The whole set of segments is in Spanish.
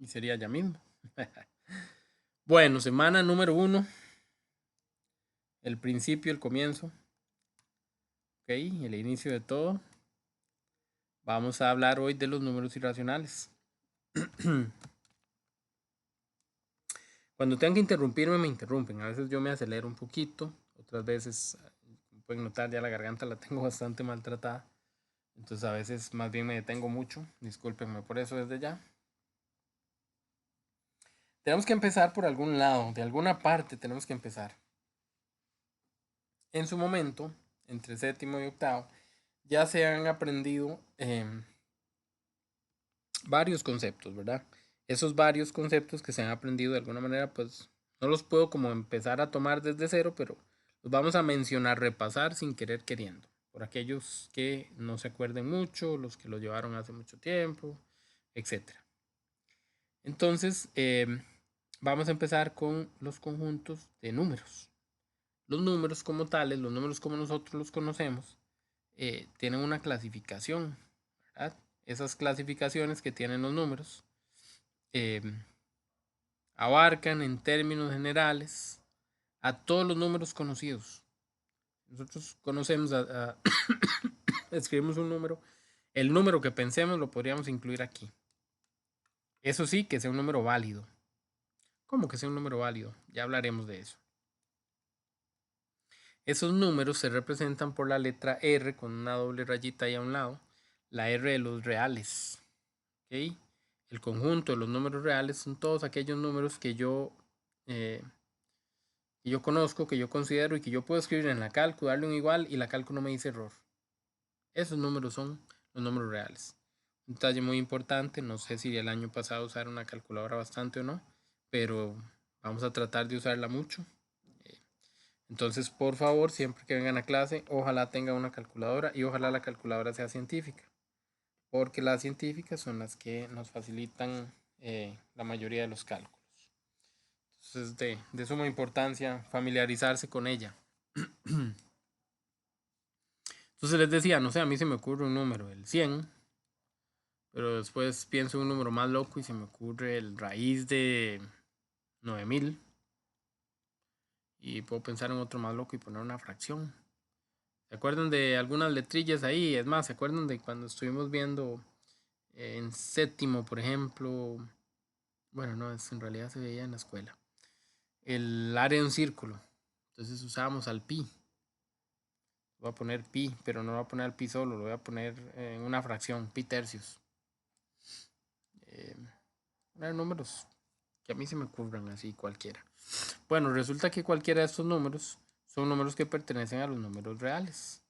Y sería ya mismo. Bueno, semana número 1. El principio, el comienzo. Ok, el inicio de todo. Vamos a hablar hoy de los números irracionales. Cuando tengan que interrumpirme, me interrumpen. A veces yo me acelero un poquito. Otras veces, pueden notar, ya la garganta la tengo bastante maltratada. Entonces a veces más bien me detengo mucho. Discúlpenme por eso desde ya. Tenemos que empezar por algún lado. De alguna parte tenemos que empezar. En su momento, entre séptimo y octavo, ya se han aprendido varios conceptos, ¿verdad? Esos varios conceptos que se han aprendido de alguna manera, pues no los puedo como empezar a tomar desde cero, pero los vamos a mencionar, repasar sin querer queriendo. Por aquellos que no se acuerden mucho, los que lo llevaron hace mucho tiempo, etc. Entonces, vamos a empezar con los conjuntos de números. Los números como tales, los números como nosotros los conocemos, tienen una clasificación, ¿verdad? Esas clasificaciones que tienen los números abarcan en términos generales a todos los números conocidos. Nosotros conocemos, escribimos un número, el número que pensemos lo podríamos incluir aquí. Eso sí, que sea un número válido. ¿Cómo que sea un número válido? Ya hablaremos de eso. Esos números se representan por la letra R con una doble rayita ahí a un lado, la R de los reales. ¿Okay? El conjunto de los números reales son todos aquellos números que yo conozco, que yo considero y que yo puedo escribir en la calcu, darle un igual y la calcu no me dice error. Esos números son los números reales. Un detalle muy importante, no sé si el año pasado usaron una calculadora bastante o no, pero vamos a tratar de usarla mucho. Entonces, por favor, siempre que vengan a clase, ojalá tengan una calculadora y ojalá la calculadora sea científica, porque las científicas son las que nos facilitan la mayoría de los cálculos. Entonces, de suma importancia familiarizarse con ella. Entonces les decía, no sé, a mí se me ocurre un número, el 100, pero después pienso un número más loco y se me ocurre el raíz de 9000. Y puedo pensar en otro más loco y poner una fracción. ¿Se acuerdan de algunas letrillas ahí? Es más, ¿se acuerdan de cuando estuvimos viendo en séptimo, por ejemplo? Bueno, no, en realidad se veía en la escuela. El área de un círculo. Entonces usábamos al pi. Voy a poner pi, pero no lo voy a poner al pi solo, lo voy a poner en una fracción, pi tercios. Números que a mí se me ocurran así cualquiera. Bueno, resulta que cualquiera de estos números son números que pertenecen a los números reales.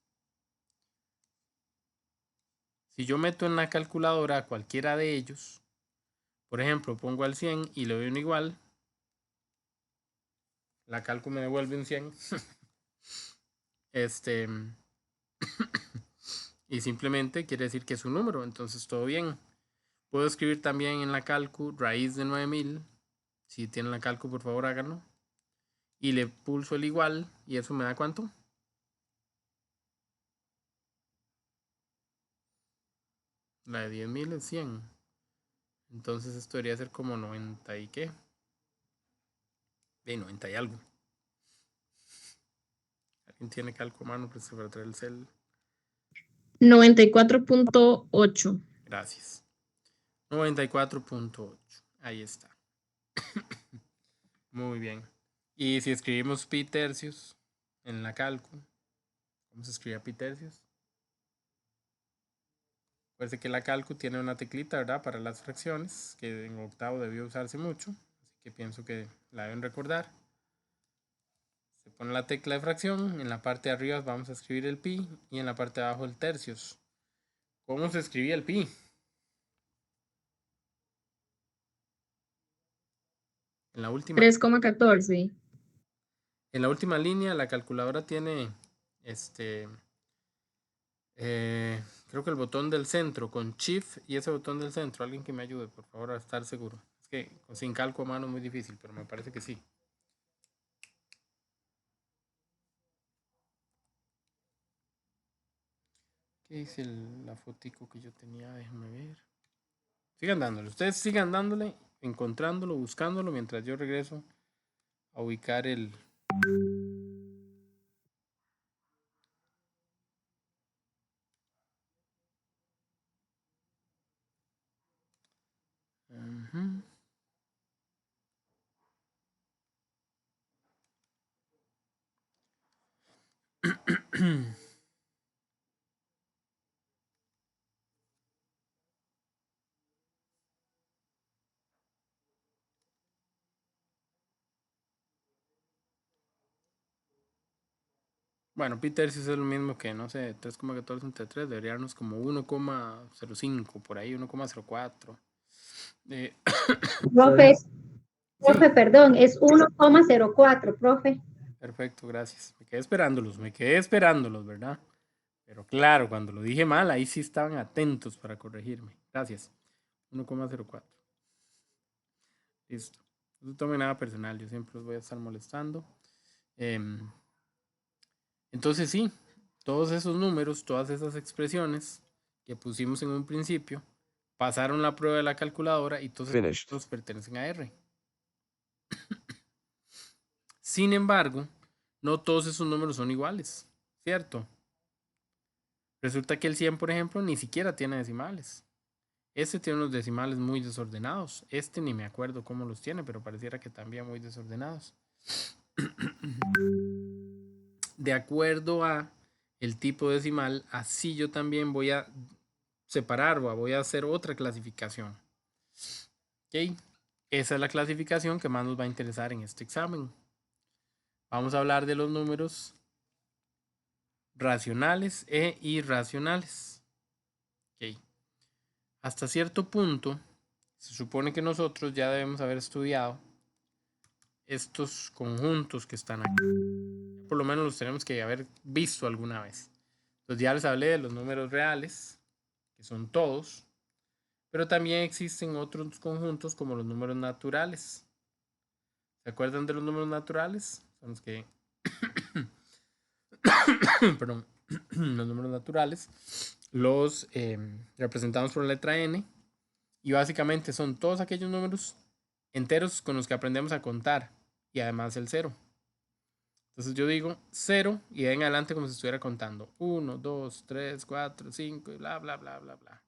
Si yo meto en la calculadora cualquiera de ellos, por ejemplo, pongo al 100 y le doy un igual, la calcu me devuelve un 100. Y simplemente quiere decir que es un número, entonces todo bien. Puedo escribir también en la calcu raíz de 9000. Si tienen la calcu, por favor háganlo. Y le pulso el igual y eso me da ¿cuánto? La de 10.000 es 100. Entonces esto debería ser como 90 y qué. De 90 y algo. ¿Alguien tiene calco a mano? Pues para traer el cel. 94.8. Gracias. 94.8. Ahí está. Muy bien. Y si escribimos pi tercios en la calco, ¿cómo se escribe pi tercios? Parece que la calco tiene una teclita, ¿verdad? Para las fracciones, que en octavo debió usarse mucho. Así que pienso que la deben recordar. Se pone la tecla de fracción, en la parte de arriba vamos a escribir el pi y en la parte de abajo el tercios. ¿Cómo se escribía el pi? En la última, 3,14. en la última línea la calculadora tiene creo que el botón del centro con shift y ese botón del centro. Alguien que me ayude, por favor, a estar seguro. Es que sin calco a mano es muy difícil, pero me parece que sí. ¿Qué dice la fotico que yo tenía? Déjenme ver. Sigan dándole. Ustedes sigan dándole encontrándolo, buscándolo, mientras yo regreso a ubicar el... Bueno, Peter, si es lo mismo que, no sé, 3,14 entre 3, debería darnos como 1,05, por ahí, 1,04. Profe, Sí, perdón, es 1,04, profe. perfecto, gracias. Me quedé esperándolos, ¿verdad? Pero claro, cuando lo dije mal, ahí sí estaban atentos para corregirme. Gracias. 1,04. Listo. No se tome nada personal, yo siempre los voy a estar molestando. Entonces sí, todos esos números, todas esas expresiones que pusimos en un principio, pasaron la prueba de la calculadora y todos esos números pertenecen a R. Sin embargo, no todos esos números son iguales, ¿cierto? Resulta que el 100, por ejemplo, ni siquiera tiene decimales. Este tiene unos decimales muy desordenados. Este ni me acuerdo cómo los tiene, pero pareciera que también muy desordenados. De acuerdo a el tipo decimal, así yo también voy a separar o voy a hacer otra clasificación. ¿Ok? Esa es la clasificación que más nos va a interesar en este examen. Vamos a hablar de los números racionales e irracionales. ¿Ok? Hasta cierto punto, se supone que nosotros ya debemos haber estudiado estos conjuntos que están aquí. Por lo menos los tenemos que haber visto alguna vez. Entonces ya les hablé de los números reales, que son todos, pero también existen otros conjuntos como los números naturales. ¿Se acuerdan de los números naturales? Son los que... perdón, los números naturales los representamos por la letra n y básicamente son todos aquellos números enteros con los que aprendemos a contar y además el cero. Entonces yo digo 0 y de ahí en adelante como si estuviera contando 1, 2, 3, 4, 5 y bla, bla, bla, bla, bla.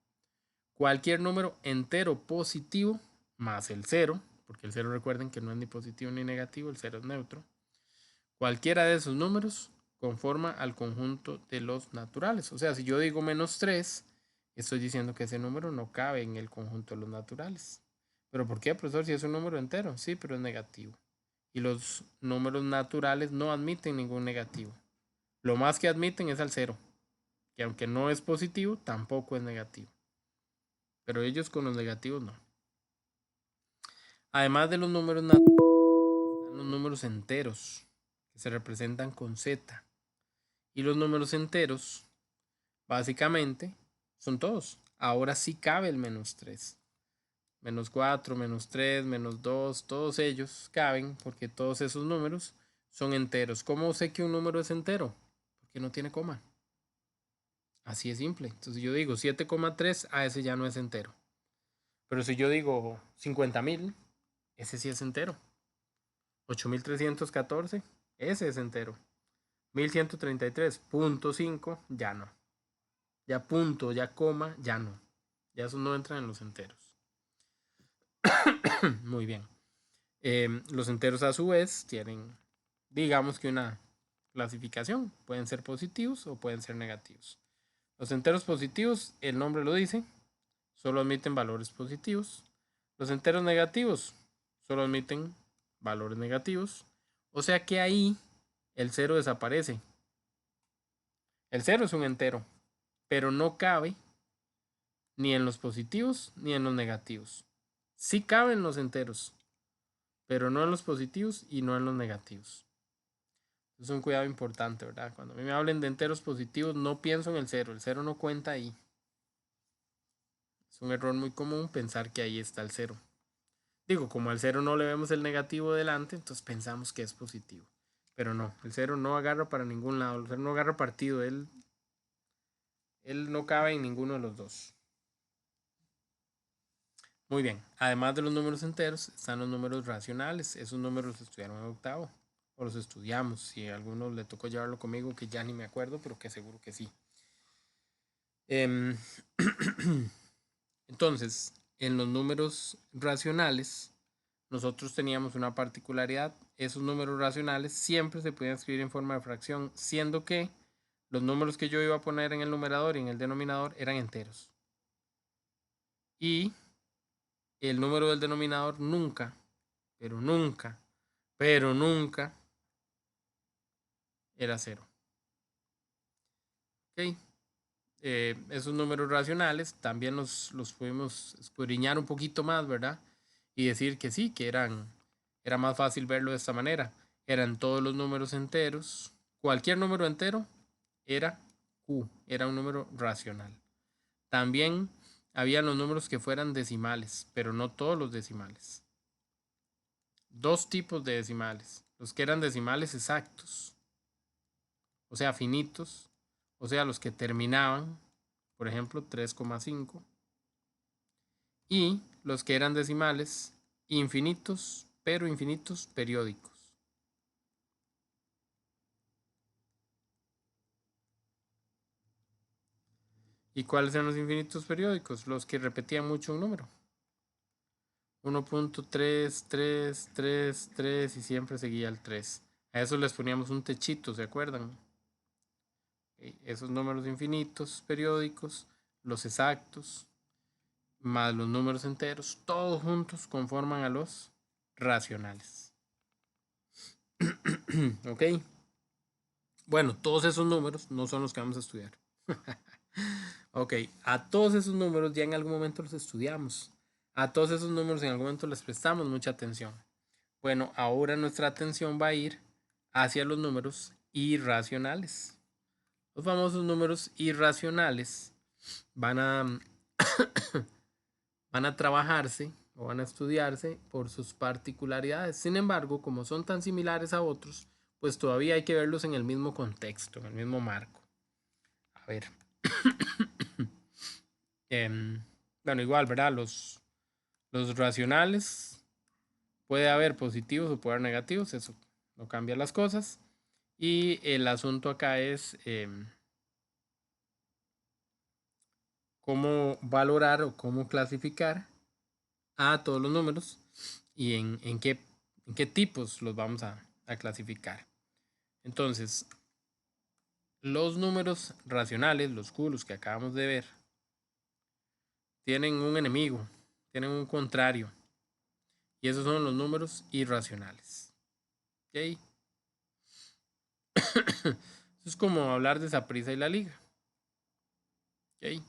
Cualquier número entero positivo más el 0, porque el 0 recuerden que no es ni positivo ni negativo, el 0 es neutro. Cualquiera de esos números conforma al conjunto de los naturales. O sea, si yo digo -3, estoy diciendo que ese número no cabe en el conjunto de los naturales. ¿Pero por qué, profesor? Si es un número entero. Sí, pero es negativo. Y los números naturales no admiten ningún negativo. Lo más que admiten es al 0, que aunque no es positivo, tampoco es negativo. Pero ellos con los negativos no. Además de los números naturales, están los números enteros, que se representan con Z. Y los números enteros, básicamente, son todos. Ahora sí cabe el -3. -4, -3, -2, todos ellos caben porque todos esos números son enteros. ¿Cómo sé que un número es entero? Porque no tiene coma. Así es simple. Entonces yo digo 7,3, a ese ya no es entero. Pero si yo digo 50,000, ese sí es entero. 8,314, ese es entero. 1,133,5, ya no. Ya punto, ya coma, ya no. Ya esos no entran en los enteros. Muy bien. Los enteros a su vez tienen, digamos que una clasificación. Pueden ser positivos o pueden ser negativos. Los enteros positivos, el nombre lo dice, solo admiten valores positivos. Los enteros negativos solo admiten valores negativos. O sea que ahí el 0 desaparece. El 0 es un entero, pero no cabe ni en los positivos ni en los negativos. Sí caben los enteros, pero no en los positivos y no en los negativos. Es un cuidado importante, ¿verdad? Cuando a mí me hablen de enteros positivos, no pienso en el 0. El 0 no cuenta ahí. Es un error muy común pensar que ahí está el 0. Digo, como al 0 no le vemos el negativo delante, entonces pensamos que es positivo. Pero no, el 0 no agarra para ningún lado. El 0 no agarra partido. Él no cabe en ninguno de los dos. Muy bien. Además de los números enteros, están los números racionales. Esos números los estudiaron en octavo. O los estudiamos. Si a alguno le tocó llevarlo conmigo, que ya ni me acuerdo, pero que seguro que sí. Entonces, en los números racionales, nosotros teníamos una particularidad. Esos números racionales siempre se podían escribir en forma de fracción, siendo que los números que yo iba a poner en el numerador y en el denominador eran enteros. Y el número del denominador nunca, pero nunca, pero nunca era cero. ¿Ok? Esos números racionales también los pudimos escudriñar un poquito más, ¿verdad? Y decir que sí, que era más fácil verlo de esta manera. Eran todos los números enteros. Cualquier número entero era Q, era un número racional. También había los números que fueran decimales, pero no todos los decimales. Dos tipos de decimales. Los que eran decimales exactos, o sea, finitos, o sea, los que terminaban, por ejemplo, 3,5. Y los que eran decimales infinitos, pero infinitos periódicos. ¿Y cuáles eran los infinitos periódicos? Los que repetían mucho un número. 1.33333 y siempre seguía el 3. A eso les poníamos un techito, ¿se acuerdan? Esos números infinitos periódicos, los exactos, más los números enteros, todos juntos conforman a los racionales. ¿Ok? Bueno, todos esos números no son los que vamos a estudiar. Ok, a todos esos números ya en algún momento los estudiamos. A todos esos números en algún momento les prestamos mucha atención. Bueno, ahora nuestra atención va a ir hacia los números irracionales. Los famosos números irracionales van a, van a trabajarse o van a estudiarse por sus particularidades. Sin embargo, como son tan similares a otros, pues todavía hay que verlos en el mismo contexto, en el mismo marco. A ver. Bueno, igual, ¿verdad? Los racionales, puede haber positivos o puede haber negativos, eso no cambia las cosas. Y el asunto acá es cómo valorar o cómo clasificar a todos los números y en qué tipos los vamos a clasificar. Entonces, los números racionales, los Q, los que acabamos de ver, tienen un enemigo, tienen un contrario. Y esos son los números irracionales. ¿Ok? Eso es como hablar de Saprissa y la liga. ¿Ok?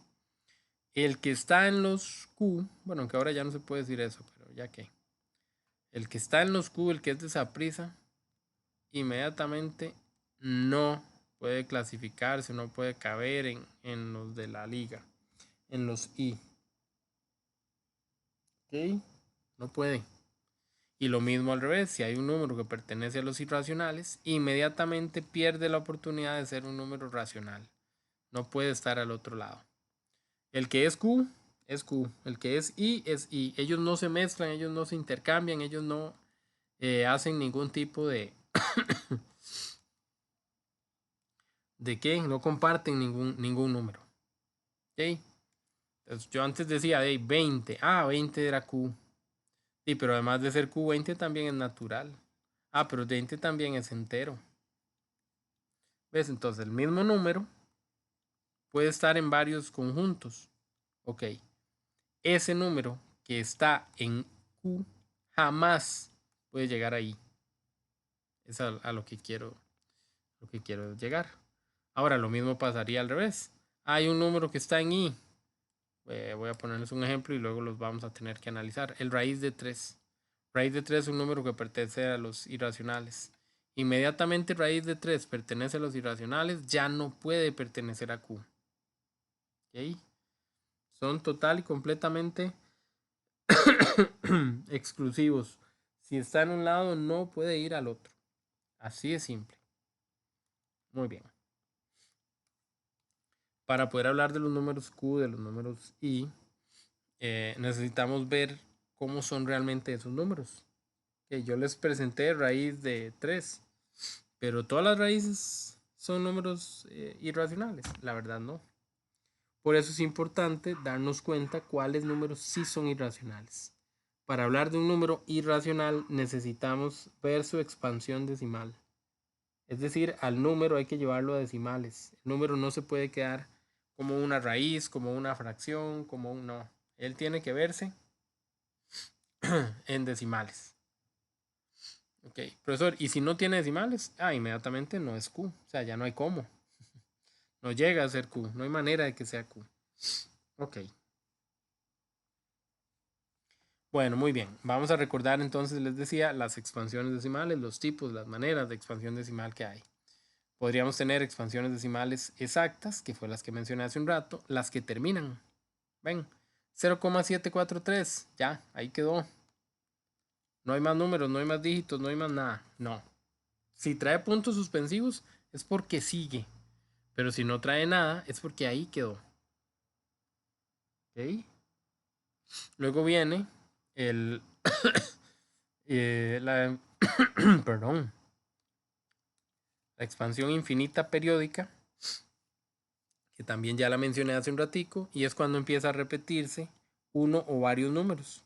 El que está en los Q, bueno, aunque ahora ya no se puede decir eso, pero ya que. El que está en los Q, el que es de Saprissa, inmediatamente no puede clasificarse, no puede caber en los de la liga, en los I. ¿Ok? No puede. Y lo mismo al revés, si hay un número que pertenece a los irracionales, inmediatamente pierde la oportunidad de ser un número racional. No puede estar al otro lado. El que es Q, es Q. El que es I, es I. Ellos no se mezclan, ellos no se intercambian, ellos no hacen ningún tipo de... ¿De qué? No comparten ningún número. ¿Ok? Entonces, yo antes decía, hey, 20. Ah, 20 era Q. Sí, pero además de ser Q, 20 también es natural. Ah, pero 20 también es entero. ¿Ves? Entonces, el mismo número puede estar en varios conjuntos. Ok. Ese número que está en Q jamás puede llegar ahí. Es a lo que quiero llegar. Ahora, lo mismo pasaría al revés. Hay un número que está en I. Voy a ponerles un ejemplo y luego los vamos a tener que analizar. El raíz de 3. Raíz de 3 es un número que pertenece a los irracionales. Inmediatamente raíz de 3 pertenece a los irracionales, ya no puede pertenecer a Q. ¿Okay? Son total y completamente exclusivos. Si está en un lado, no puede ir al otro. Así de simple. Muy bien. Para poder hablar de los números Q, de los números I, necesitamos ver cómo son realmente esos números. Yo les presenté raíz de 3, pero todas las raíces son números irracionales. La verdad no. Por eso es importante darnos cuenta cuáles números sí son irracionales. Para hablar de un número irracional necesitamos ver su expansión decimal. Es decir, al número hay que llevarlo a decimales. El número no se puede quedar como una raíz, como una fracción, como un no. Él tiene que verse en decimales. Ok, profesor, ¿y si no tiene decimales? Inmediatamente no es Q. O sea, ya no hay cómo. No llega a ser Q. No hay manera de que sea Q. Ok. Bueno, muy bien. Vamos a recordar entonces, les decía, las expansiones decimales, los tipos, las maneras de expansión decimal que hay. Podríamos tener expansiones decimales exactas, que fue las que mencioné hace un rato, las que terminan. Ven, 0,743, ya, ahí quedó. No hay más números, no hay más dígitos, no hay más nada. No. Si trae puntos suspensivos es porque sigue, pero si no trae nada es porque ahí quedó. ¿Ok? Luego viene el... perdón. La expansión infinita periódica, que también ya la mencioné hace un ratico, y es cuando empieza a repetirse uno o varios números.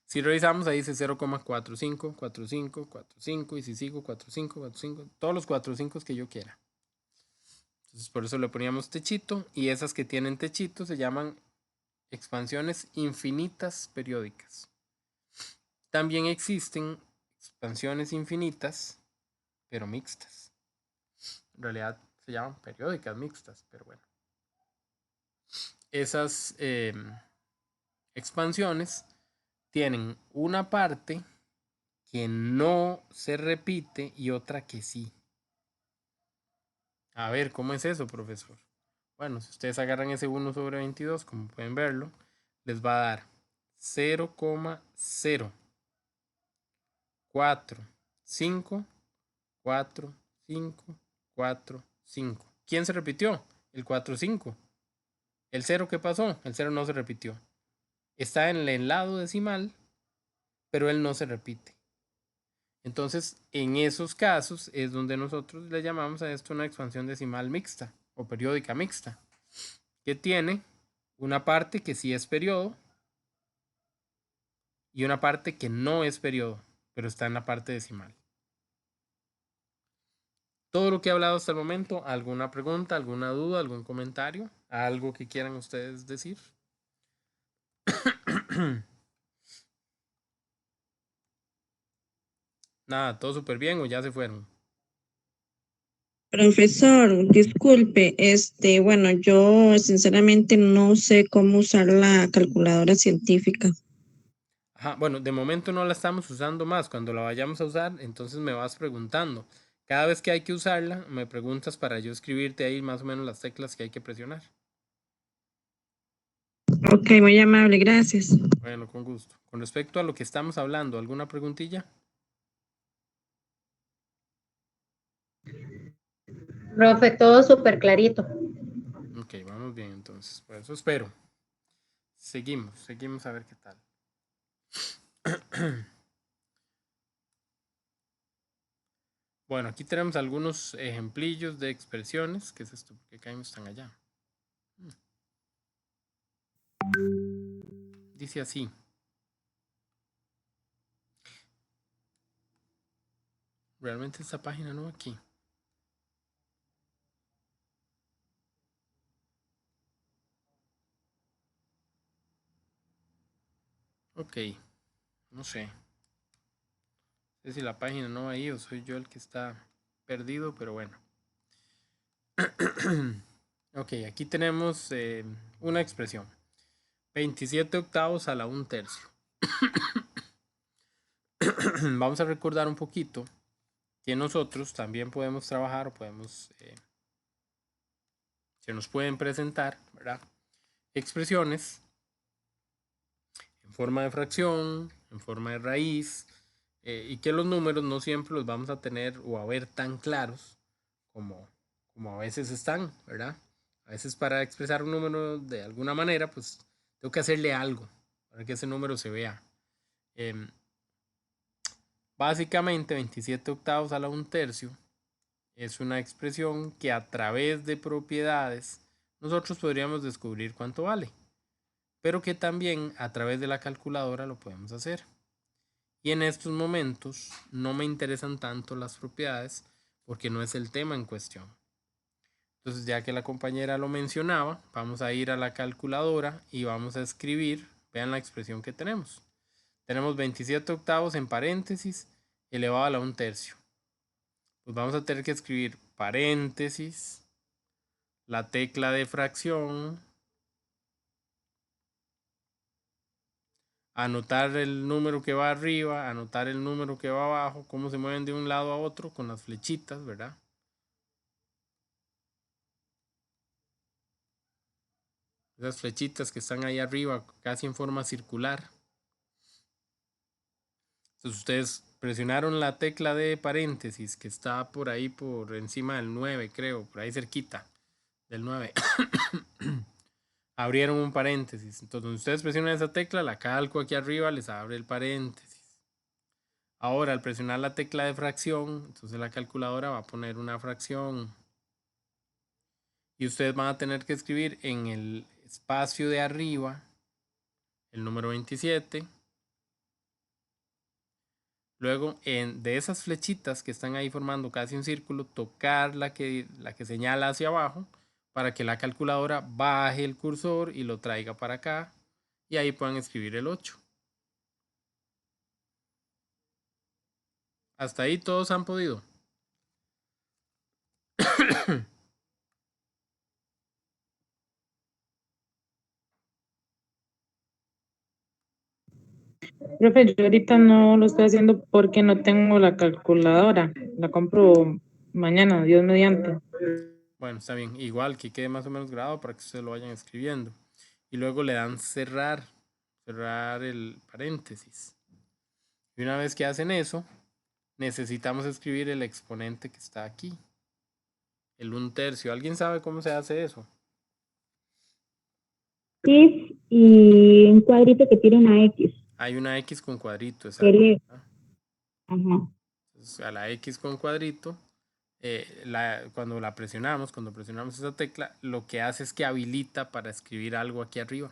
Si revisamos, ahí dice 0,45, 45, 45, y si sigo 45, 45, todos los 45 que yo quiera. Entonces por eso le poníamos techito, y esas que tienen techito se llaman expansiones infinitas periódicas. También existen expansiones infinitas, pero mixtas. En realidad se llaman periódicas mixtas, pero bueno. Esas expansiones tienen una parte que no se repite y otra que sí. A ver, ¿cómo es eso, profesor? Bueno, si ustedes agarran ese 1 sobre 22, como pueden verlo, les va a dar 0,045545. ¿Quién se repitió? El 45. ¿El 0 qué pasó? El 0 no se repitió. Está en el lado decimal, pero él no se repite. Entonces, en esos casos es donde nosotros le llamamos a esto una expansión decimal mixta o periódica mixta, que tiene una parte que sí es periodo y una parte que no es periodo, pero está en la parte decimal. Todo lo que he hablado hasta el momento, ¿alguna pregunta, alguna duda, algún comentario? ¿Algo que quieran ustedes decir? Nada, todo súper bien o ya se fueron. Profesor, disculpe, bueno, yo sinceramente no sé cómo usar la calculadora científica. Ajá, bueno, de momento no la estamos usando más. Cuando la vayamos a usar, entonces me vas preguntando. Cada vez que hay que usarla, me preguntas para yo escribirte ahí más o menos las teclas que hay que presionar. Ok, muy amable, gracias. Bueno, con gusto. Con respecto a lo que estamos hablando, ¿alguna preguntilla? Profe, todo súper clarito. Ok, vamos bien entonces. Por eso espero. Seguimos a ver qué tal. Bueno, aquí tenemos algunos ejemplillos de expresiones. ¿Qué es esto? ¿Por qué caímos tan allá? Dice así. Realmente esta página no aquí. Ok, no sé. No sé si la página no va ahí o soy yo el que está perdido, pero bueno. Ok, aquí tenemos una expresión. 27 octavos a la 1/3. Vamos a recordar un poquito que nosotros también podemos trabajar o podemos, se nos pueden presentar, ¿verdad? Expresiones en forma de fracción, en forma de raíz, y que los números no siempre los vamos a tener o a ver tan claros como a veces están, ¿verdad? A veces para expresar un número de alguna manera, pues tengo que hacerle algo para que ese número se vea. Básicamente 27 octavos a la 1/3 es una expresión que a través de propiedades nosotros podríamos descubrir cuánto vale, pero que también a través de la calculadora lo podemos hacer. Y en estos momentos no me interesan tanto las propiedades porque no es el tema en cuestión. Entonces, ya que la compañera lo mencionaba, vamos a ir a la calculadora y vamos a escribir, vean la expresión que tenemos. Tenemos 27 octavos en paréntesis elevado a la 1/3. Pues vamos a tener que escribir paréntesis, la tecla de fracción, anotar el número que va arriba, anotar el número que va abajo, cómo se mueven de un lado a otro con las flechitas, ¿verdad? Esas flechitas que están ahí arriba, casi en forma circular. Entonces ustedes presionaron la tecla de paréntesis que está por ahí por encima del 9, creo, por ahí cerquita del 9. Abrieron un paréntesis. Entonces, cuando ustedes presionan esa tecla, la calco aquí arriba les abre el paréntesis. Ahora, al presionar la tecla de fracción, entonces la calculadora va a poner una fracción. Y ustedes van a tener que escribir en el espacio de arriba el número 27. Luego, de esas flechitas que están ahí formando casi un círculo, tocar la que señala hacia abajo para que la calculadora baje el cursor y lo traiga para acá. Y ahí puedan escribir el 8. Hasta ahí todos han podido. Profe, yo ahorita no lo estoy haciendo porque no tengo la calculadora. La compro mañana, Dios mediante. Bueno, está bien. Igual que quede más o menos grabado para que ustedes lo vayan escribiendo. Y luego le dan cerrar el paréntesis. Y una vez que hacen eso, necesitamos escribir el exponente que está aquí. El 1/3. ¿Alguien sabe cómo se hace eso? Sí, y un cuadrito que tiene una X. Hay una X con cuadrito, exacto. Ajá. Entonces, a la X con cuadrito, cuando presionamos esa tecla, lo que hace es que habilita para escribir algo aquí arriba.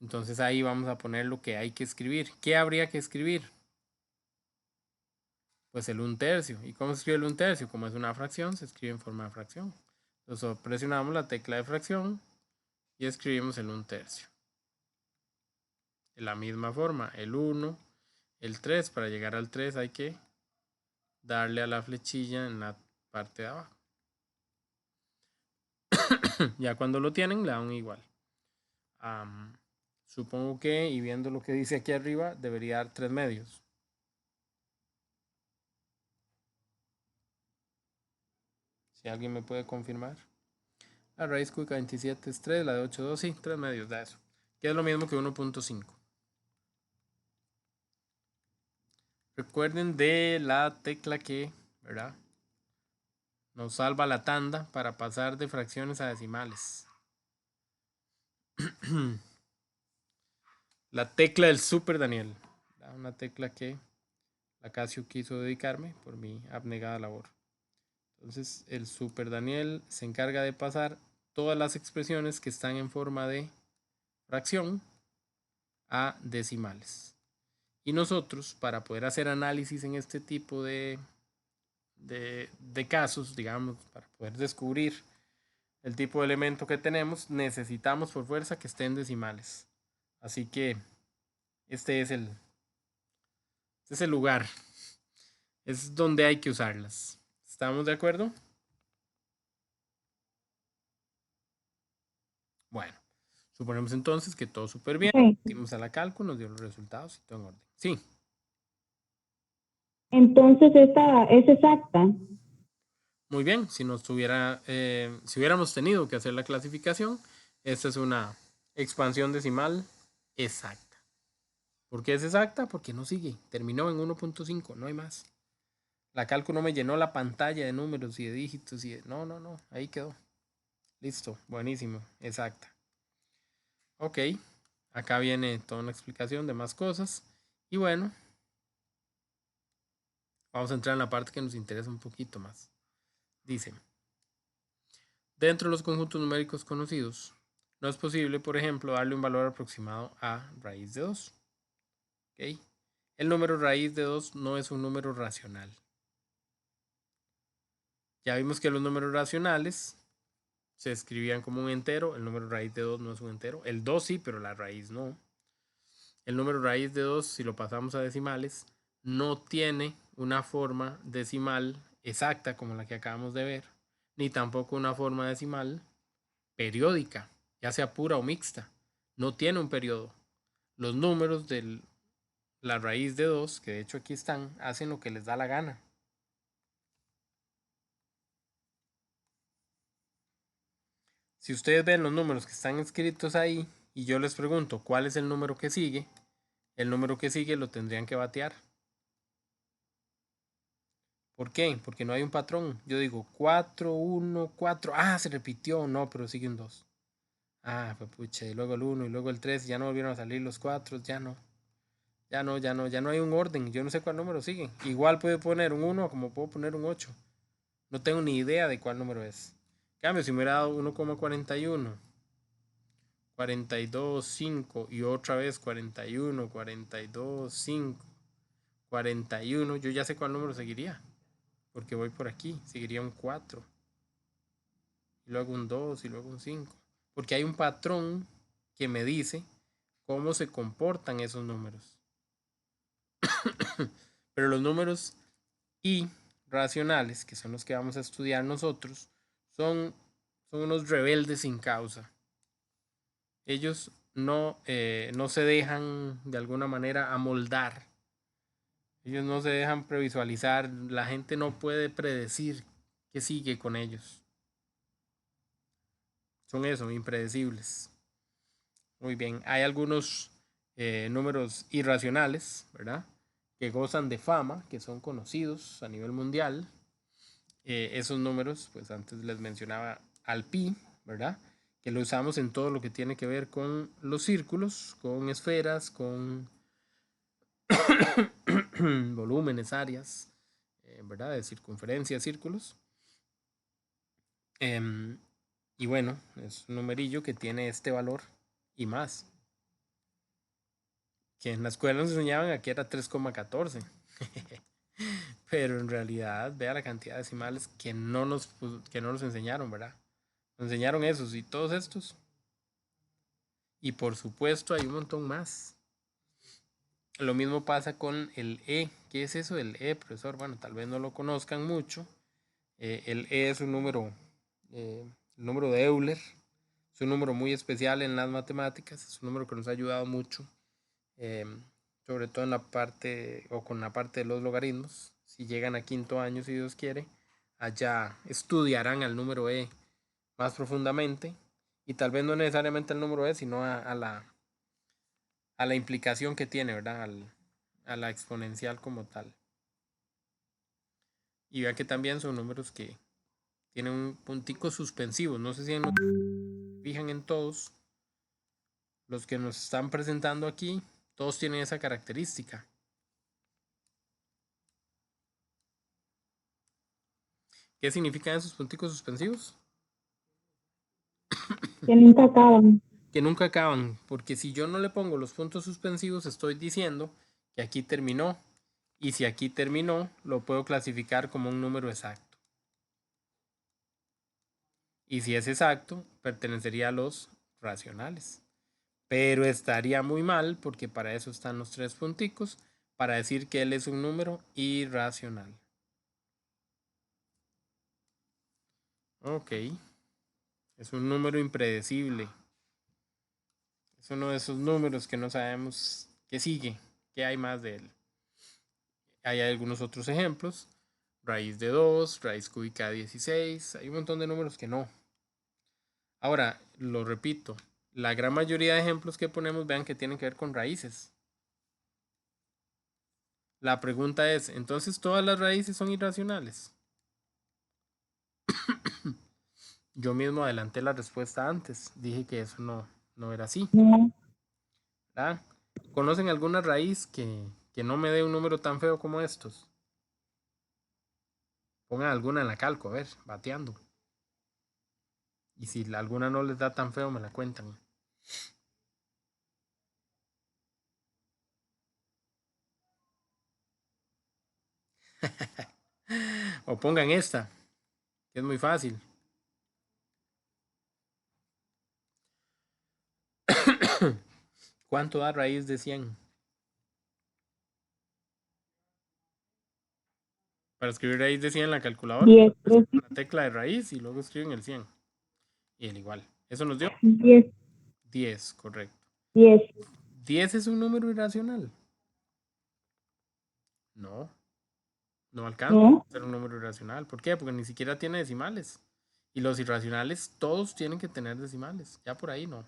Entonces ahí vamos a poner lo que hay que escribir. ¿Qué habría que escribir? Pues el 1/3. ¿Y cómo se escribe el 1/3? Como es una fracción, se escribe en forma de fracción. Entonces presionamos la tecla de fracción y escribimos el 1/3. De la misma forma, el 1, el 3. Para llegar al 3 hay que darle a la flechilla en la parte de abajo. Ya cuando lo tienen, le dan igual. Supongo que, y viendo lo que dice aquí arriba, debería dar 3 medios. Si alguien me puede confirmar. La raíz cúbica 27 es 3, la de 8, 2, sí, 3 medios da eso. Que es lo mismo que 1.5. Recuerden de la tecla que, ¿verdad? Nos salva la tanda para pasar de fracciones a decimales. La tecla del Super Daniel. Una tecla que la Casio quiso dedicarme por mi abnegada labor. Entonces el Super Daniel se encarga de pasar todas las expresiones que están en forma de fracción a decimales. Y nosotros, para poder hacer análisis en este tipo de casos, digamos, para poder descubrir el tipo de elemento que tenemos, necesitamos por fuerza que estén decimales. Así que este es el lugar. Es donde hay que usarlas. ¿Estamos de acuerdo? Bueno, suponemos entonces que todo súper bien. Metimos a la cálculo, nos dio los resultados y todo en orden. Sí. Entonces, esta es exacta. Muy bien, si hubiéramos tenido que hacer la clasificación, esta es una expansión decimal exacta. ¿Por qué es exacta? Porque no sigue, terminó en 1.5, no hay más. La cálculo no me llenó la pantalla de números y de dígitos y de... No, ahí quedó. Listo, buenísimo, exacta. Ok, acá viene toda una explicación de más cosas. Y bueno, vamos a entrar en la parte que nos interesa un poquito más. Dice, dentro de los conjuntos numéricos conocidos, no es posible, por ejemplo, darle un valor aproximado a raíz de 2. ¿Okay? El número raíz de 2 no es un número racional. Ya vimos que los números racionales se escribían como un entero. El número raíz de 2 no es un entero. El 2 sí, pero la raíz no. El número raíz de 2, si lo pasamos a decimales, no tiene una forma decimal exacta como la que acabamos de ver, ni tampoco una forma decimal periódica, ya sea pura o mixta. No tiene un periodo. Los números de la raíz de 2, que de hecho aquí están, hacen lo que les da la gana. Si ustedes ven los números que están escritos ahí y yo les pregunto cuál es el número que sigue, el número que sigue lo tendrían que batear. ¿Por qué? Porque no hay un patrón. Yo digo 4, 1, 4. Ah, se repitió. No, pero sigue un 2. Ah, pues pucha. Y luego el 1 y luego el 3. Ya no volvieron a salir los 4. Ya no. Ya no hay un orden. Yo no sé cuál número sigue. Igual puedo poner un 1 como puedo poner un 8. No tengo ni idea de cuál número es. En cambio, si me hubiera dado 1,41, 42, 5 y otra vez 41, 42, 5, 41, yo ya sé cuál número seguiría. Porque voy por aquí, seguiría un 4, y luego un 2 y luego un 5. Porque hay un patrón que me dice cómo se comportan esos números. Pero los números irracionales, que son los que vamos a estudiar nosotros, son unos rebeldes sin causa. Ellos no se dejan de alguna manera amoldar. Ellos no se dejan previsualizar. La gente no puede predecir qué sigue con ellos. Son eso, impredecibles. Muy bien, hay algunos números irracionales, ¿verdad? Que gozan de fama, que son conocidos a nivel mundial. Esos números, pues antes les mencionaba al pi, ¿verdad? Que lo usamos en todo lo que tiene que ver con los círculos, con esferas, con volúmenes, áreas, ¿verdad? De circunferencia, círculos. Y bueno, es un numerillo que tiene este valor y más. Que en la escuela nos enseñaban a que era 3,14. Pero en realidad, vea la cantidad de decimales que no nos enseñaron, ¿verdad? Nos enseñaron esos y todos estos. Y por supuesto hay un montón más. Lo mismo pasa con el E. ¿Qué es eso del E, profesor? Bueno, tal vez no lo conozcan mucho. El E es un número, el número de Euler. Es un número muy especial en las matemáticas. Es un número que nos ha ayudado mucho. Sobre todo en la parte o con la parte de los logaritmos. Si llegan a quinto año, si Dios quiere, allá estudiarán al número E más profundamente, y tal vez no necesariamente al número E, sino a la implicación que tiene, ¿verdad? A la exponencial como tal. Y vean que también son números que tienen un puntico suspensivo. No sé si fijan en todos los que nos están presentando aquí, todos tienen esa característica. ¿Qué significan esos punticos suspensivos? Que nunca acaban. Que nunca acaban, porque si yo no le pongo los puntos suspensivos, estoy diciendo que aquí terminó, y si aquí terminó, lo puedo clasificar como un número exacto. Y si es exacto, pertenecería a los racionales. Pero estaría muy mal, porque para eso están los tres punticos, para decir que él es un número irracional. Ok. Es un número impredecible. Es uno de esos números que no sabemos qué sigue, qué hay más de él. Hay algunos otros ejemplos. Raíz de 2, raíz cúbica de 16. Hay un montón de números que no. Ahora, lo repito, la gran mayoría de ejemplos que ponemos, vean que tienen que ver con raíces. La pregunta es, ¿entonces todas las raíces son irracionales? Yo mismo adelanté la respuesta antes. Dije que eso no era así. No. ¿Verdad? ¿Conocen alguna raíz que no me dé un número tan feo como estos? Pongan alguna en la calco, a ver, bateando. Y si alguna no les da tan feo, me la cuentan. O pongan esta, que es muy fácil. ¿Cuánto da raíz de 100? Para escribir raíz de 100 en la calculadora, 10, presionan la tecla de raíz y luego escriben el 100. Y el igual. ¿Eso nos dio? 10, 10, correcto. 10. ¿10 es un número irracional? No, no alcanza ¿No? a ser un número irracional. ¿Por qué? Porque ni siquiera tiene decimales. Y los irracionales todos tienen que tener decimales. Ya por ahí no.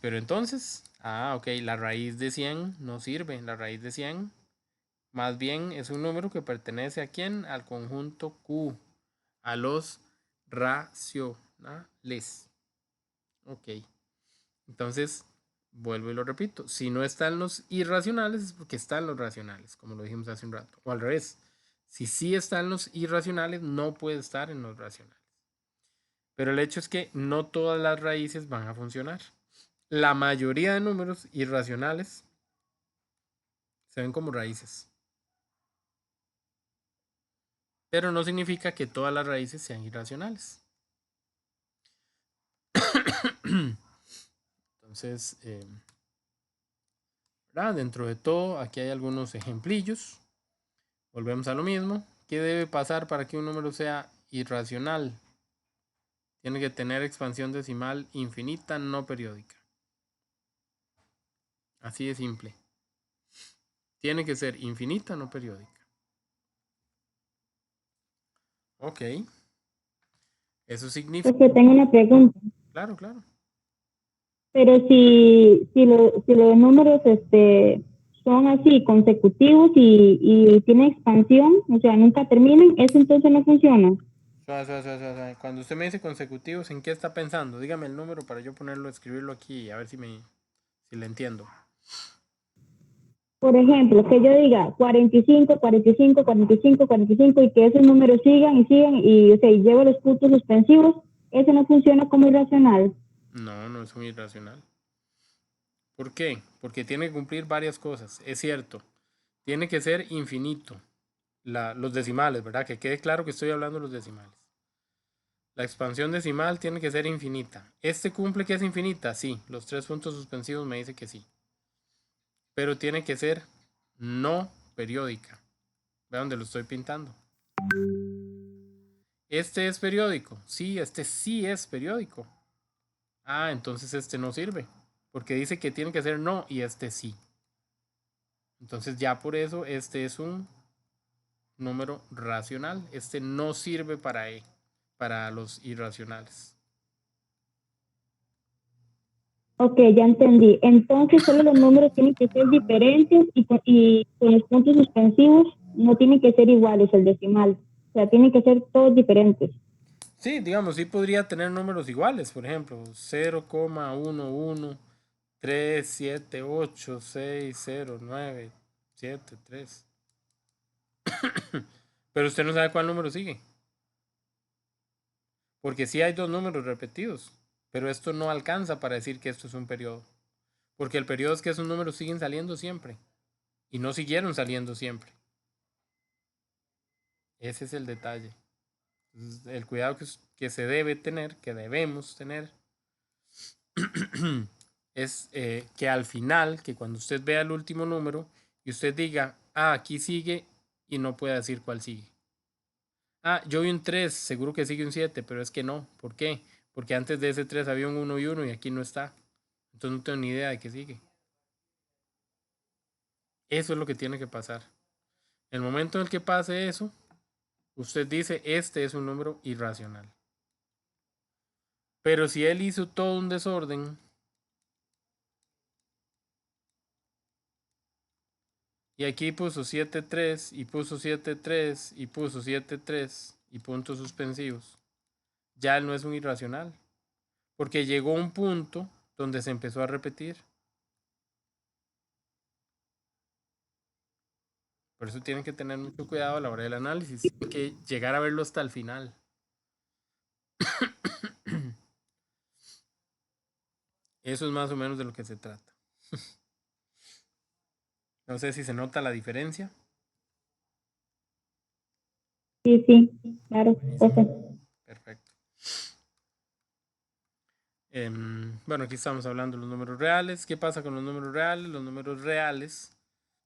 Pero entonces, ok, la raíz de 100 no sirve. La raíz de 100 más bien es un número que pertenece a quién? Al conjunto Q, a los racionales. Ok, entonces vuelvo y lo repito. Si no están los irracionales es porque están los racionales, como lo dijimos hace un rato. O al revés, si sí están los irracionales, no puede estar en los racionales. Pero el hecho es que no todas las raíces van a funcionar. La mayoría de números irracionales se ven como raíces. Pero no significa que todas las raíces sean irracionales. Entonces, dentro de todo, aquí hay algunos ejemplillos. Volvemos a lo mismo. ¿Qué debe pasar para que un número sea irracional? Tiene que tener expansión decimal infinita, no periódica. Así de simple. Tiene que ser infinita, no periódica. Ok. Eso significa... Porque tengo una pregunta. Claro, claro. Pero si los números son así consecutivos y tienen expansión, o sea, nunca terminan, eso entonces no funciona. Cuando usted me dice consecutivos, ¿en qué está pensando? Dígame el número para yo ponerlo, escribirlo aquí, a ver si le entiendo. Por ejemplo, que yo diga 45, 45, 45, 45 y que esos números sigan y sigan y, o sea, y llevo los puntos suspensivos, eso no funciona como irracional. No, no es un irracional. ¿Por qué? Porque tiene que cumplir varias cosas. Es cierto. Tiene que ser infinito. Los decimales, ¿verdad? Que quede claro que estoy hablando de los decimales. La expansión decimal tiene que ser infinita. ¿Este cumple que es infinita? Sí. Los 3 puntos suspensivos me dice que sí. Pero tiene que ser no periódica. Vean dónde lo estoy pintando. ¿Este es periódico? Sí, este sí es periódico. Entonces este no sirve. Porque dice que tiene que ser no y este sí. Entonces ya por eso este es un número racional. Este no sirve para los irracionales. Ok, ya entendí. Entonces solo los números tienen que ser diferentes y con los puntos suspensivos no tienen que ser iguales el decimal. O sea, tienen que ser todos diferentes. Sí, digamos, sí podría tener números iguales. Por ejemplo, 0,1137860973. Pero usted no sabe cuál número sigue. Porque sí hay dos números repetidos. Pero esto no alcanza para decir que esto es un periodo. Porque el periodo es que esos números siguen saliendo siempre. Y no siguieron saliendo siempre. Ese es el detalle. Entonces, el cuidado que se debe tener, que debemos tener, es que al final, que cuando usted vea el último número y usted diga, aquí sigue y no pueda decir cuál sigue. Yo vi un 3, seguro que sigue un 7, pero es que no. ¿Por qué? Porque antes de ese 3 había un 1 y 1 y aquí no está. Entonces no tengo ni idea de qué sigue. Eso es lo que tiene que pasar. El momento en el que pase eso, usted dice, este es un número irracional. Pero si él hizo todo un desorden, Y aquí puso 7,3 y puso 7,3 y puso 7,3 y puntos suspensivos. Ya él no es un irracional. Porque llegó a un punto donde se empezó a repetir. Por eso tienen que tener mucho cuidado a la hora del análisis. Hay que llegar a verlo hasta el final. Eso es más o menos de lo que se trata. No sé si se nota la diferencia. Sí, claro, José. Perfecto. Bueno, aquí estamos hablando de los números reales. ¿Qué pasa con los números reales? Los números reales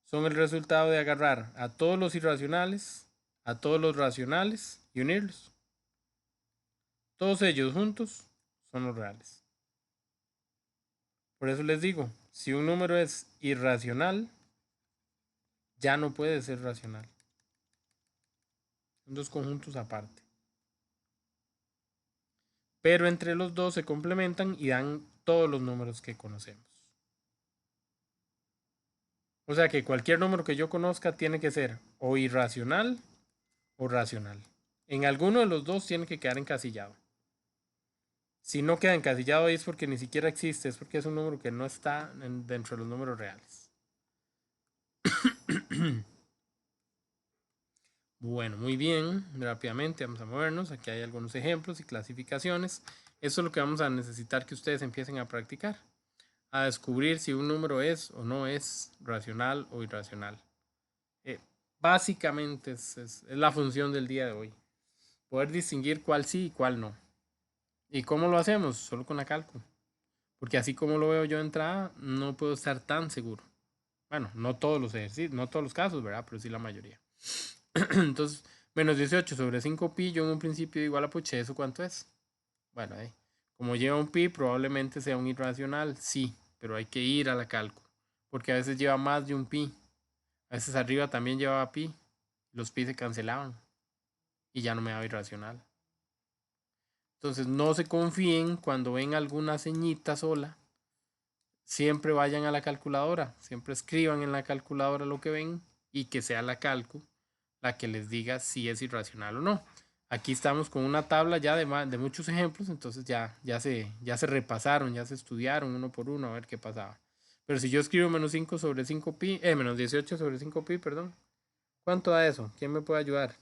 son el resultado de agarrar a todos los irracionales, a todos los racionales y unirlos. Todos ellos juntos son los reales. Por eso les digo, si un número es irracional, ya no puede ser racional. Son dos conjuntos aparte. Pero entre los dos se complementan y dan todos los números que conocemos. O sea que cualquier número que yo conozca tiene que ser o irracional o racional. En alguno de los dos tiene que quedar encasillado. Si no queda encasillado ahí es porque ni siquiera existe, es porque es un número que no está dentro de los números reales. Bueno, muy bien, rápidamente vamos a movernos. Aquí hay algunos ejemplos y clasificaciones. Eso es lo que vamos a necesitar que ustedes empiecen a practicar. A descubrir si un número es o no es racional o irracional. Básicamente es la función del día de hoy. Poder distinguir cuál sí y cuál no. ¿Y cómo lo hacemos? Solo con la cálculo. Porque así como lo veo yo de entrada, no puedo estar tan seguro. Bueno, no todos los ejercicios, no todos los casos, ¿verdad? Pero sí la mayoría. Entonces, menos 18 sobre 5pi, yo en un principio igual a puche, ¿eso cuánto es? Bueno, como lleva un pi, probablemente sea un irracional, sí, pero hay que ir a la cálculo. Porque a veces lleva más de un pi. A veces arriba también llevaba pi. Los pi se cancelaban. Y ya no me daba irracional. Entonces no se confíen cuando ven alguna ceñita sola. Siempre vayan a la calculadora. Siempre escriban en la calculadora lo que ven. Y que sea la cálculo la que les diga si es irracional o no. Aquí estamos con una tabla ya de muchos ejemplos. Entonces ya se repasaron. Ya se estudiaron uno por uno a ver qué pasaba. Pero si yo escribo menos 5 sobre 5pi. Menos 18 sobre 5pi, perdón. ¿Cuánto da eso? ¿Quién me puede ayudar?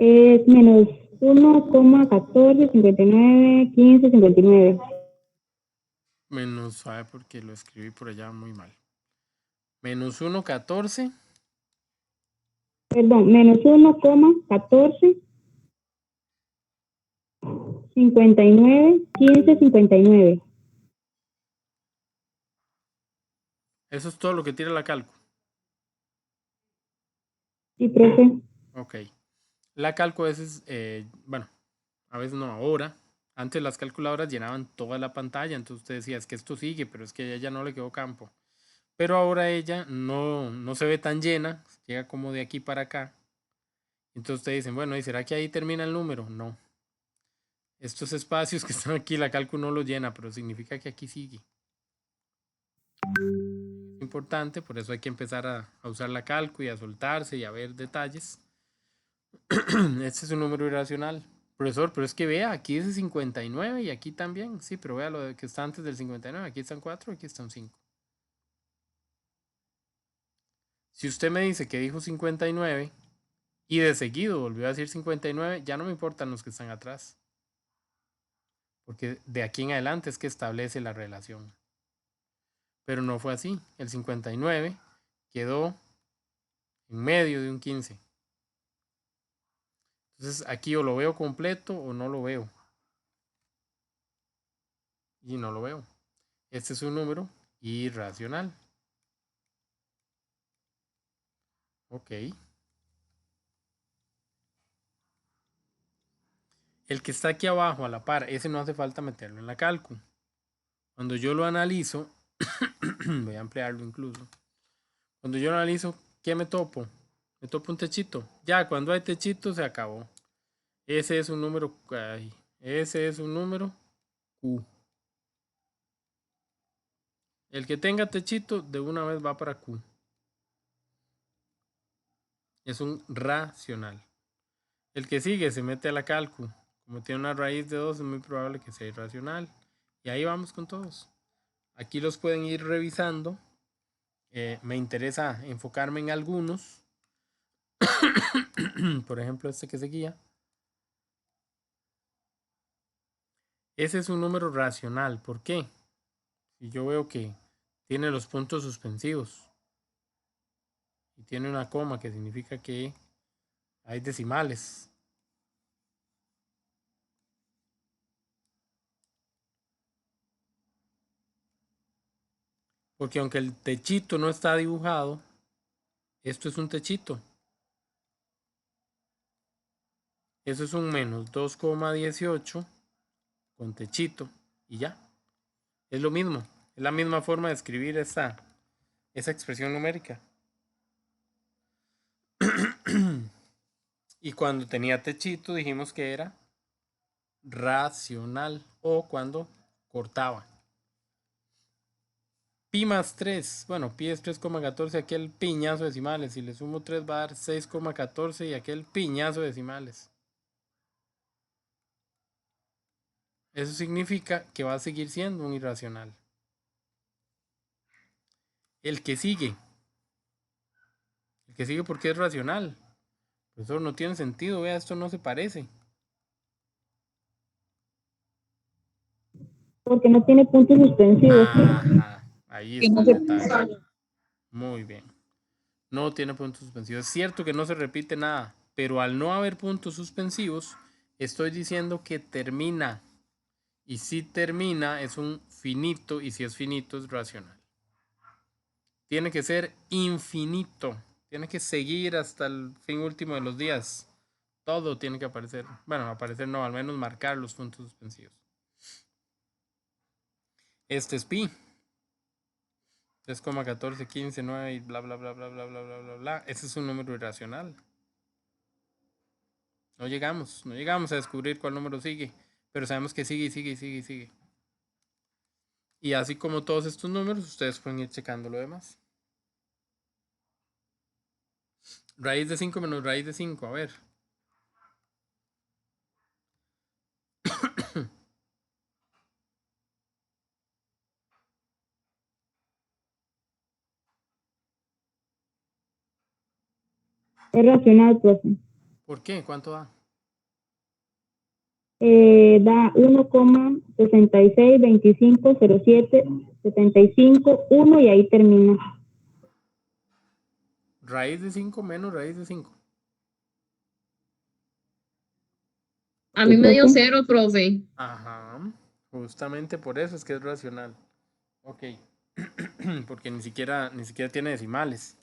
Es menos 1,14591559. Menos, ¿sabe? Porque lo escribí por allá muy mal. Menos 1,14. Perdón, menos 1,14591559. Eso es todo lo que tira la cálculo. Sí, profe. Ok. La cálculo a veces, bueno, a veces no, ahora. Antes las calculadoras llenaban toda la pantalla, entonces usted decía, es que esto sigue, pero es que a ella no le quedó campo. Pero ahora ella no se ve tan llena, llega como de aquí para acá. Entonces ustedes dicen, bueno, ¿y será que ahí termina el número? No. Estos espacios que están aquí, la cálculo no los llena, pero significa que aquí sigue. Es importante, por eso hay que empezar a usar la cálculo y a soltarse y a ver detalles. Este es un número irracional. Profesor, pero es que vea, aquí dice 59 y aquí también. Sí, pero vea lo que está antes del 59. Aquí están 4, aquí están 5. Si usted me dice que dijo 59 y de seguido volvió a decir 59, ya no me importan los que están atrás. Porque de aquí en adelante es que establece la relación. Pero no fue así. El 59 quedó en medio de un 15. Entonces aquí o lo veo completo o no lo veo. Y no lo veo. Este es un número irracional. Ok. El que está aquí abajo a la par, ese no hace falta meterlo en la cálculo. Cuando yo lo analizo, voy a ampliarlo incluso. Cuando yo lo analizo, ¿qué me topo? Me topo un techito. Ya, cuando hay techito se acabó. Ese es un número, Ese es un número Q. El que tenga techito de una vez va para Q. Es un racional. El que sigue se mete a la calcu. Como tiene una raíz de 2, es muy probable que sea irracional. Y ahí vamos con todos. Aquí los pueden ir revisando. Me interesa enfocarme en algunos. Por ejemplo, este que seguía. Ese es un número racional. ¿Por qué? Si yo veo que tiene los puntos suspensivos y tiene una coma que significa que hay decimales. Porque aunque el techito no está dibujado, esto es un techito. Eso es un menos 2,18 con techito y ya. Es lo mismo. Es la misma forma de escribir esa expresión numérica. Y cuando tenía techito dijimos que era racional o cuando cortaba. Pi más 3. Bueno, pi es 3,14. Aquel piñazo de decimales. Si le sumo 3 va a dar 6,14 y aquel piñazo de decimales. Eso significa que va a seguir siendo un irracional. El que sigue. El que sigue porque es racional. Profesor, no tiene sentido. Vea, esto no se parece. Porque no tiene puntos suspensivos. Ajá. Ahí Que está no el se detalle. Muy bien. No tiene puntos suspensivos. Es cierto que no se repite nada, pero al no haber puntos suspensivos, estoy diciendo que termina. Y si termina es un finito, y si es finito es racional. Tiene que ser infinito. Tiene que seguir hasta el fin último de los días. Todo tiene que aparecer. Bueno, aparecer no, al menos marcar los puntos suspensivos. Este es pi. 3,14, 15, 9 y bla, bla, bla, bla, bla, bla, bla, bla, bla. Ese es un número irracional. No llegamos a descubrir cuál número sigue, pero sabemos que sigue y sigue y sigue y sigue. Y así como todos estos números, ustedes pueden ir checando lo demás. Raíz de 5 menos raíz de 5, a ver. Es racional, profe. ¿Por qué? ¿Cuánto da? Da 1,66250775 1 y ahí termina. Raíz de 5 menos raíz de 5. A mí me dio 0, profe. Ajá. Justamente por eso es que es racional. Ok. Porque ni siquiera tiene decimales.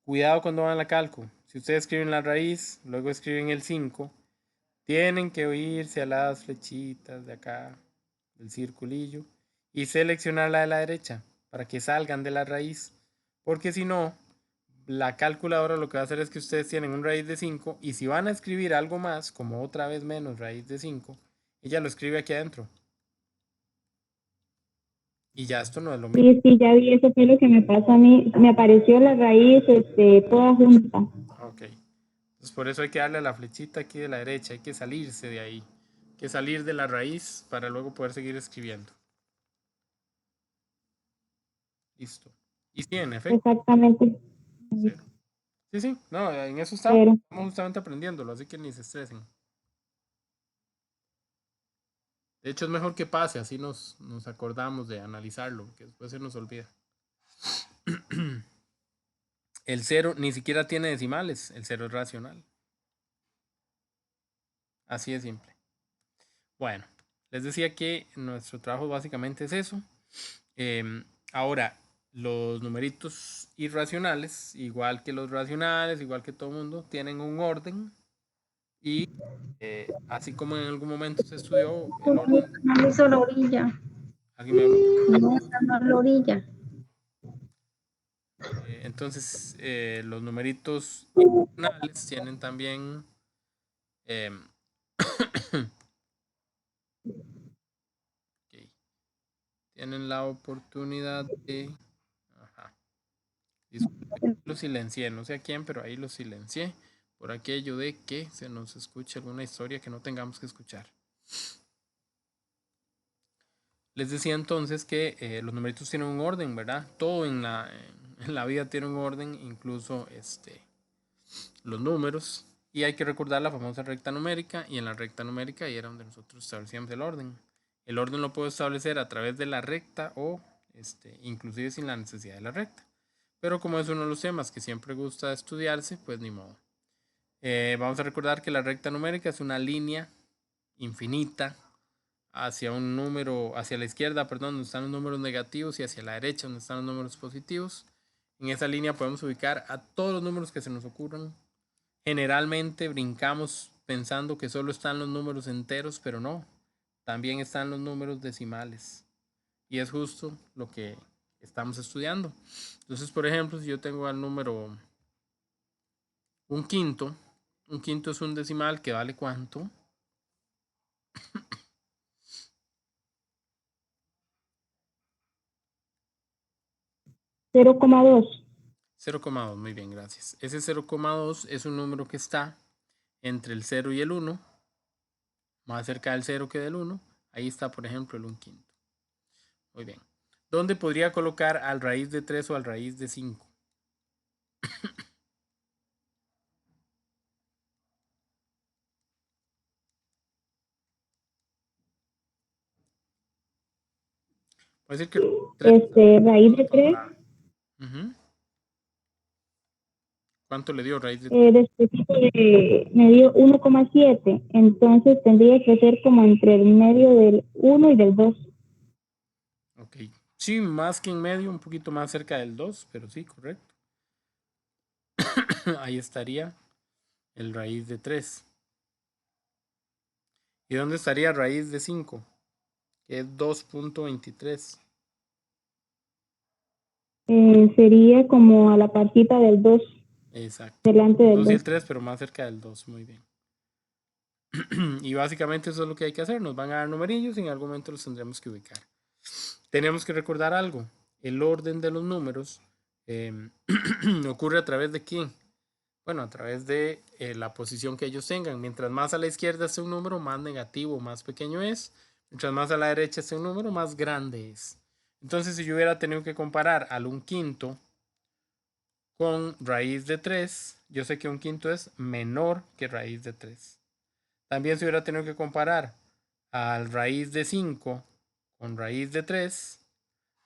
Cuidado cuando van a la calco. Si ustedes escriben la raíz, luego escriben el 5, tienen que irse a las flechitas de acá, del circulillo, y seleccionar la de la derecha para que salgan de la raíz. Porque si no, la calculadora lo que va a hacer es que ustedes tienen un raíz de 5 y si van a escribir algo más, como otra vez menos raíz de 5, ella lo escribe aquí adentro. Y ya esto no es lo mismo. Sí, sí, ya vi, eso fue lo que me pasó a mí. Me apareció la raíz toda junta. Ok. Entonces por eso hay que darle a la flechita aquí de la derecha, hay que salirse de ahí. Hay que salir de la raíz para luego poder seguir escribiendo. Listo. Y sí, en efecto. Exactamente. Cero. Sí, sí, no, en eso Pero, estamos justamente aprendiéndolo, así que ni se estresen. De hecho, es mejor que pase, así nos acordamos de analizarlo, que después se nos olvida. El 0 ni siquiera tiene decimales, el 0 es racional. Así de simple. Bueno, les decía que nuestro trabajo básicamente es eso. Ahora, los numeritos irracionales, igual que los racionales, igual que todo el mundo, tienen un orden. Y así como en algún momento se estudió el orden. No hizo la orilla. ¿Alguien me habló? No, esa no es la orilla. Entonces, los numeritos irracionales tienen también Ok. Tienen la oportunidad de... Ajá. Disculpen, lo silencié, no sé a quién, pero ahí lo silencié por aquello de que se nos escuche alguna historia que no tengamos que escuchar. Les decía entonces que los numeritos tienen un orden, ¿verdad? Todo en la vida tiene un orden, incluso los números. Y hay que recordar la famosa recta numérica, y en la recta numérica ahí era donde nosotros establecíamos el orden. El orden lo puedo establecer a través de la recta o inclusive sin la necesidad de la recta. Pero como es uno de los temas que siempre gusta estudiarse, pues ni modo. Vamos a recordar que la recta numérica es una línea infinita hacia un número, hacia la izquierda, perdón, donde están los números negativos, y hacia la derecha, donde están los números positivos. En esa línea podemos ubicar a todos los números que se nos ocurran. Generalmente brincamos pensando que solo están los números enteros, pero no, también están los números decimales. Y es justo lo que estamos estudiando. Entonces, por ejemplo, si yo tengo al número un quinto es un decimal que vale ¿cuánto? 0,2. 0,2, muy bien, gracias. Ese 0,2 es un número que está entre el 0 y el 1, más cerca del 0 que del 1. Ahí está, por ejemplo, el 1/5. Muy bien. ¿Dónde podría colocar al raíz de 3 o al raíz de 5? Puede decir que 3 Raíz de 3. ¿Cuánto le dio raíz de 3? Después me dio 1,7. Entonces tendría que ser como entre el medio del 1 y del 2. Ok. Sí, más que en medio, un poquito más cerca del 2, pero sí, correcto. Ahí estaría el raíz de 3. ¿Y dónde estaría raíz de 5? Que es 2.23. Sería como a la partita del 2. Exacto. Delante El del 2 y 2. el 3, pero más cerca del 2. Muy bien. Y básicamente eso es lo que hay que hacer. Nos van a dar numerillos y en algún momento los tendremos que ubicar. Tenemos que recordar algo. El orden de los números ocurre a través de quién. Bueno, a través de la posición que ellos tengan. Mientras más a la izquierda esté un número, más negativo, más pequeño es. Mientras más a la derecha esté un número, más grande es. Entonces, si yo hubiera tenido que comparar al 1/5 con raíz de 3, yo sé que 1/5 es menor que raíz de 3. También si hubiera tenido que comparar al raíz de 5 con raíz de 3,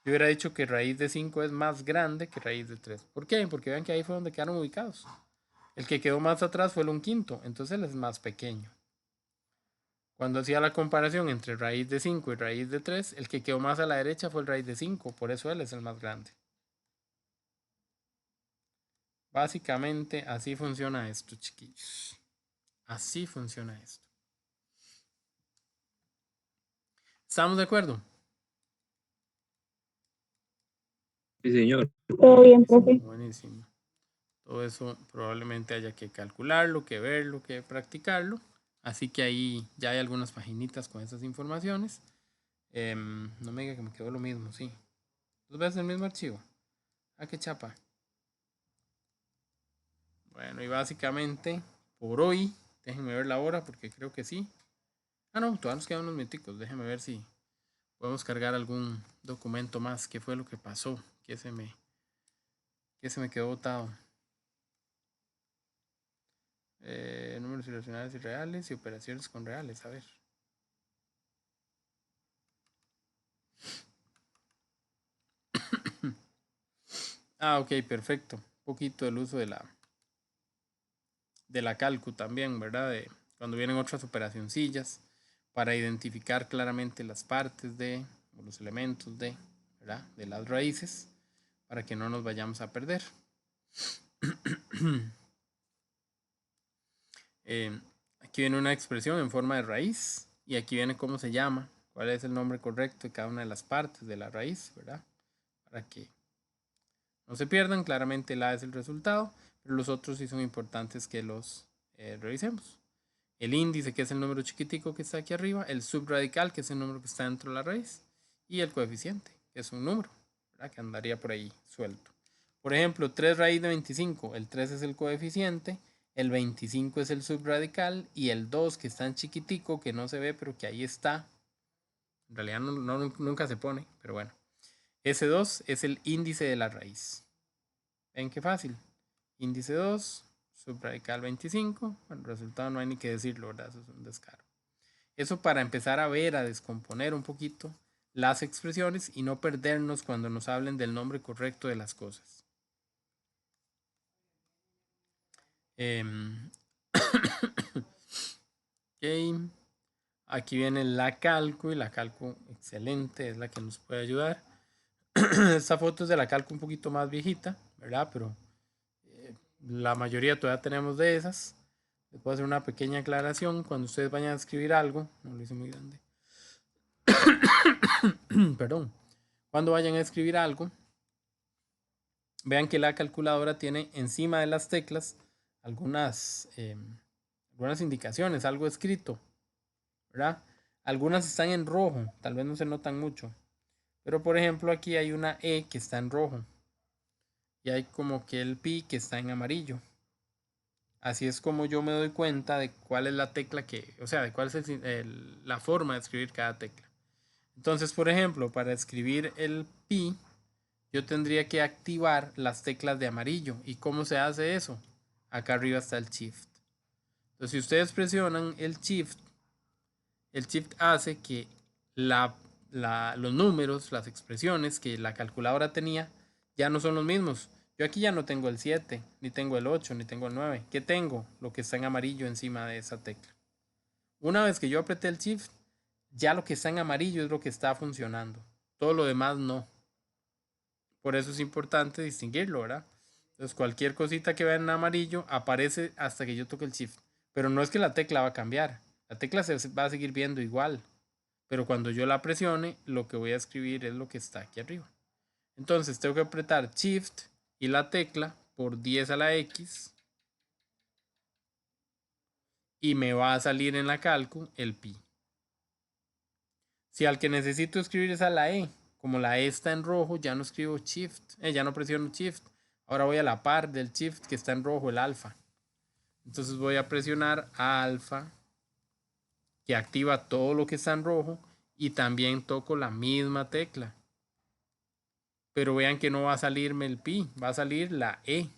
yo hubiera dicho que raíz de 5 es más grande que raíz de 3. ¿Por qué? Porque vean que ahí fue donde quedaron ubicados. El que quedó más atrás fue el 1/5, entonces él es más pequeño. Cuando hacía la comparación entre raíz de 5 y raíz de 3, el que quedó más a la derecha fue el raíz de 5, por eso él es el más grande. Básicamente así funciona esto, chiquillos. Así funciona esto. ¿Estamos de acuerdo? Sí, señor. Todo bien, profe. Buenísimo. Todo eso probablemente haya que calcularlo, que verlo, que practicarlo. Así que ahí ya hay algunas paginitas con esas informaciones. No me diga que me quedó lo mismo, sí. ¿Dos veces el mismo archivo? Ah, qué chapa. Bueno, y básicamente por hoy, déjenme ver la hora porque creo que sí. Ah, no, todavía nos quedan unos minuticos. Déjenme ver si podemos cargar algún documento más. ¿Qué fue lo que pasó? ¿Qué se me quedó botado? Números irracionales y reales y operaciones con reales. A ver. Ah, ok, perfecto. Un poquito el uso de la calcu también, ¿verdad? Cuando vienen otras operacioncillas para identificar claramente las partes o los elementos ¿verdad? De las raíces, para que no nos vayamos a perder. Aquí viene una expresión en forma de raíz y aquí viene cómo se llama, cuál es el nombre correcto de cada una de las partes de la raíz, ¿verdad? Para que no se pierdan. Claramente la es el resultado, pero los otros sí son importantes que los revisemos. el índice, que es el número chiquitico que está aquí arriba, el subradical, que es el número que está dentro de la raíz, y el coeficiente, que es un número, ¿verdad? Que andaría por ahí suelto. Por ejemplo, 3 raíz de 25, el 3 es el coeficiente, el 25 es el subradical, y el 2, que está en chiquitico, que no se ve, pero que ahí está, en realidad nunca se pone, pero bueno. Ese 2 es el índice de la raíz. ¿Ven qué fácil? Índice 2, subradical 25. Bueno, el resultado no hay ni que decirlo, ¿verdad? Eso es un descaro. Eso para empezar a ver, a descomponer un poquito las expresiones y no perdernos cuando nos hablen del nombre correcto de las cosas. Okay. Aquí viene la calco, y la calco excelente, es la que nos puede ayudar. Esta foto es de la calco un poquito más viejita, ¿verdad? Pero la mayoría todavía tenemos de esas. Les puedo hacer una pequeña aclaración. Cuando ustedes vayan a escribir algo, no lo hice muy grande. Perdón. Cuando vayan a escribir algo, vean que la calculadora tiene encima de las teclas algunas indicaciones, algo escrito, ¿verdad? Algunas están en rojo, tal vez no se notan mucho. Pero por ejemplo aquí hay una E que está en rojo. Y hay como que el pi que está en amarillo. Así es como yo me doy cuenta de cuál es la tecla o sea, de cuál es la forma de escribir cada tecla. Entonces, por ejemplo, para escribir el pi, yo tendría que activar las teclas de amarillo. ¿Y cómo se hace eso? Acá arriba está el shift. Entonces, si ustedes presionan el shift hace que los números, las expresiones que la calculadora tenía, ya no son los mismos. Yo aquí ya no tengo el 7, ni tengo el 8, ni tengo el 9. ¿Qué tengo? Lo que está en amarillo encima de esa tecla. Una vez que yo apreté el shift, ya lo que está en amarillo es lo que está funcionando. Todo lo demás no. Por eso es importante distinguirlo, ¿verdad? Entonces cualquier cosita que vean en amarillo aparece hasta que yo toque el shift. Pero no es que la tecla va a cambiar. La tecla se va a seguir viendo igual. Pero cuando yo la presione, lo que voy a escribir es lo que está aquí arriba. Entonces tengo que apretar shift y la tecla por 10 a la X. Y me va a salir en la calcu el pi. Si al que necesito escribir es a la E, como la E está en rojo, ya no escribo shift, ya no presiono shift. Ahora voy a la par del shift que está en rojo, el alfa. Entonces voy a presionar alfa, que activa todo lo que está en rojo, y también toco la misma tecla. Pero vean que no va a salirme el pi, va a salir la E.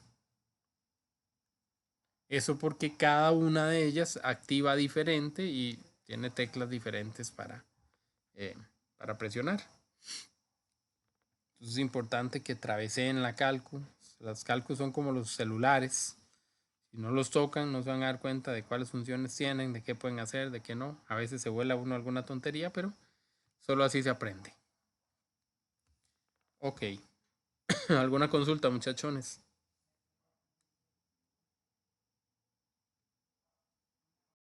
Eso porque cada una de ellas activa diferente y tiene teclas diferentes para presionar. Entonces es importante que traveseen la calcu. Las calcus son como los celulares. Si no los tocan, no se van a dar cuenta de cuáles funciones tienen, de qué pueden hacer, de qué no. A veces se vuela uno alguna tontería, pero solo así se aprende. Ok. ¿Alguna consulta, muchachones?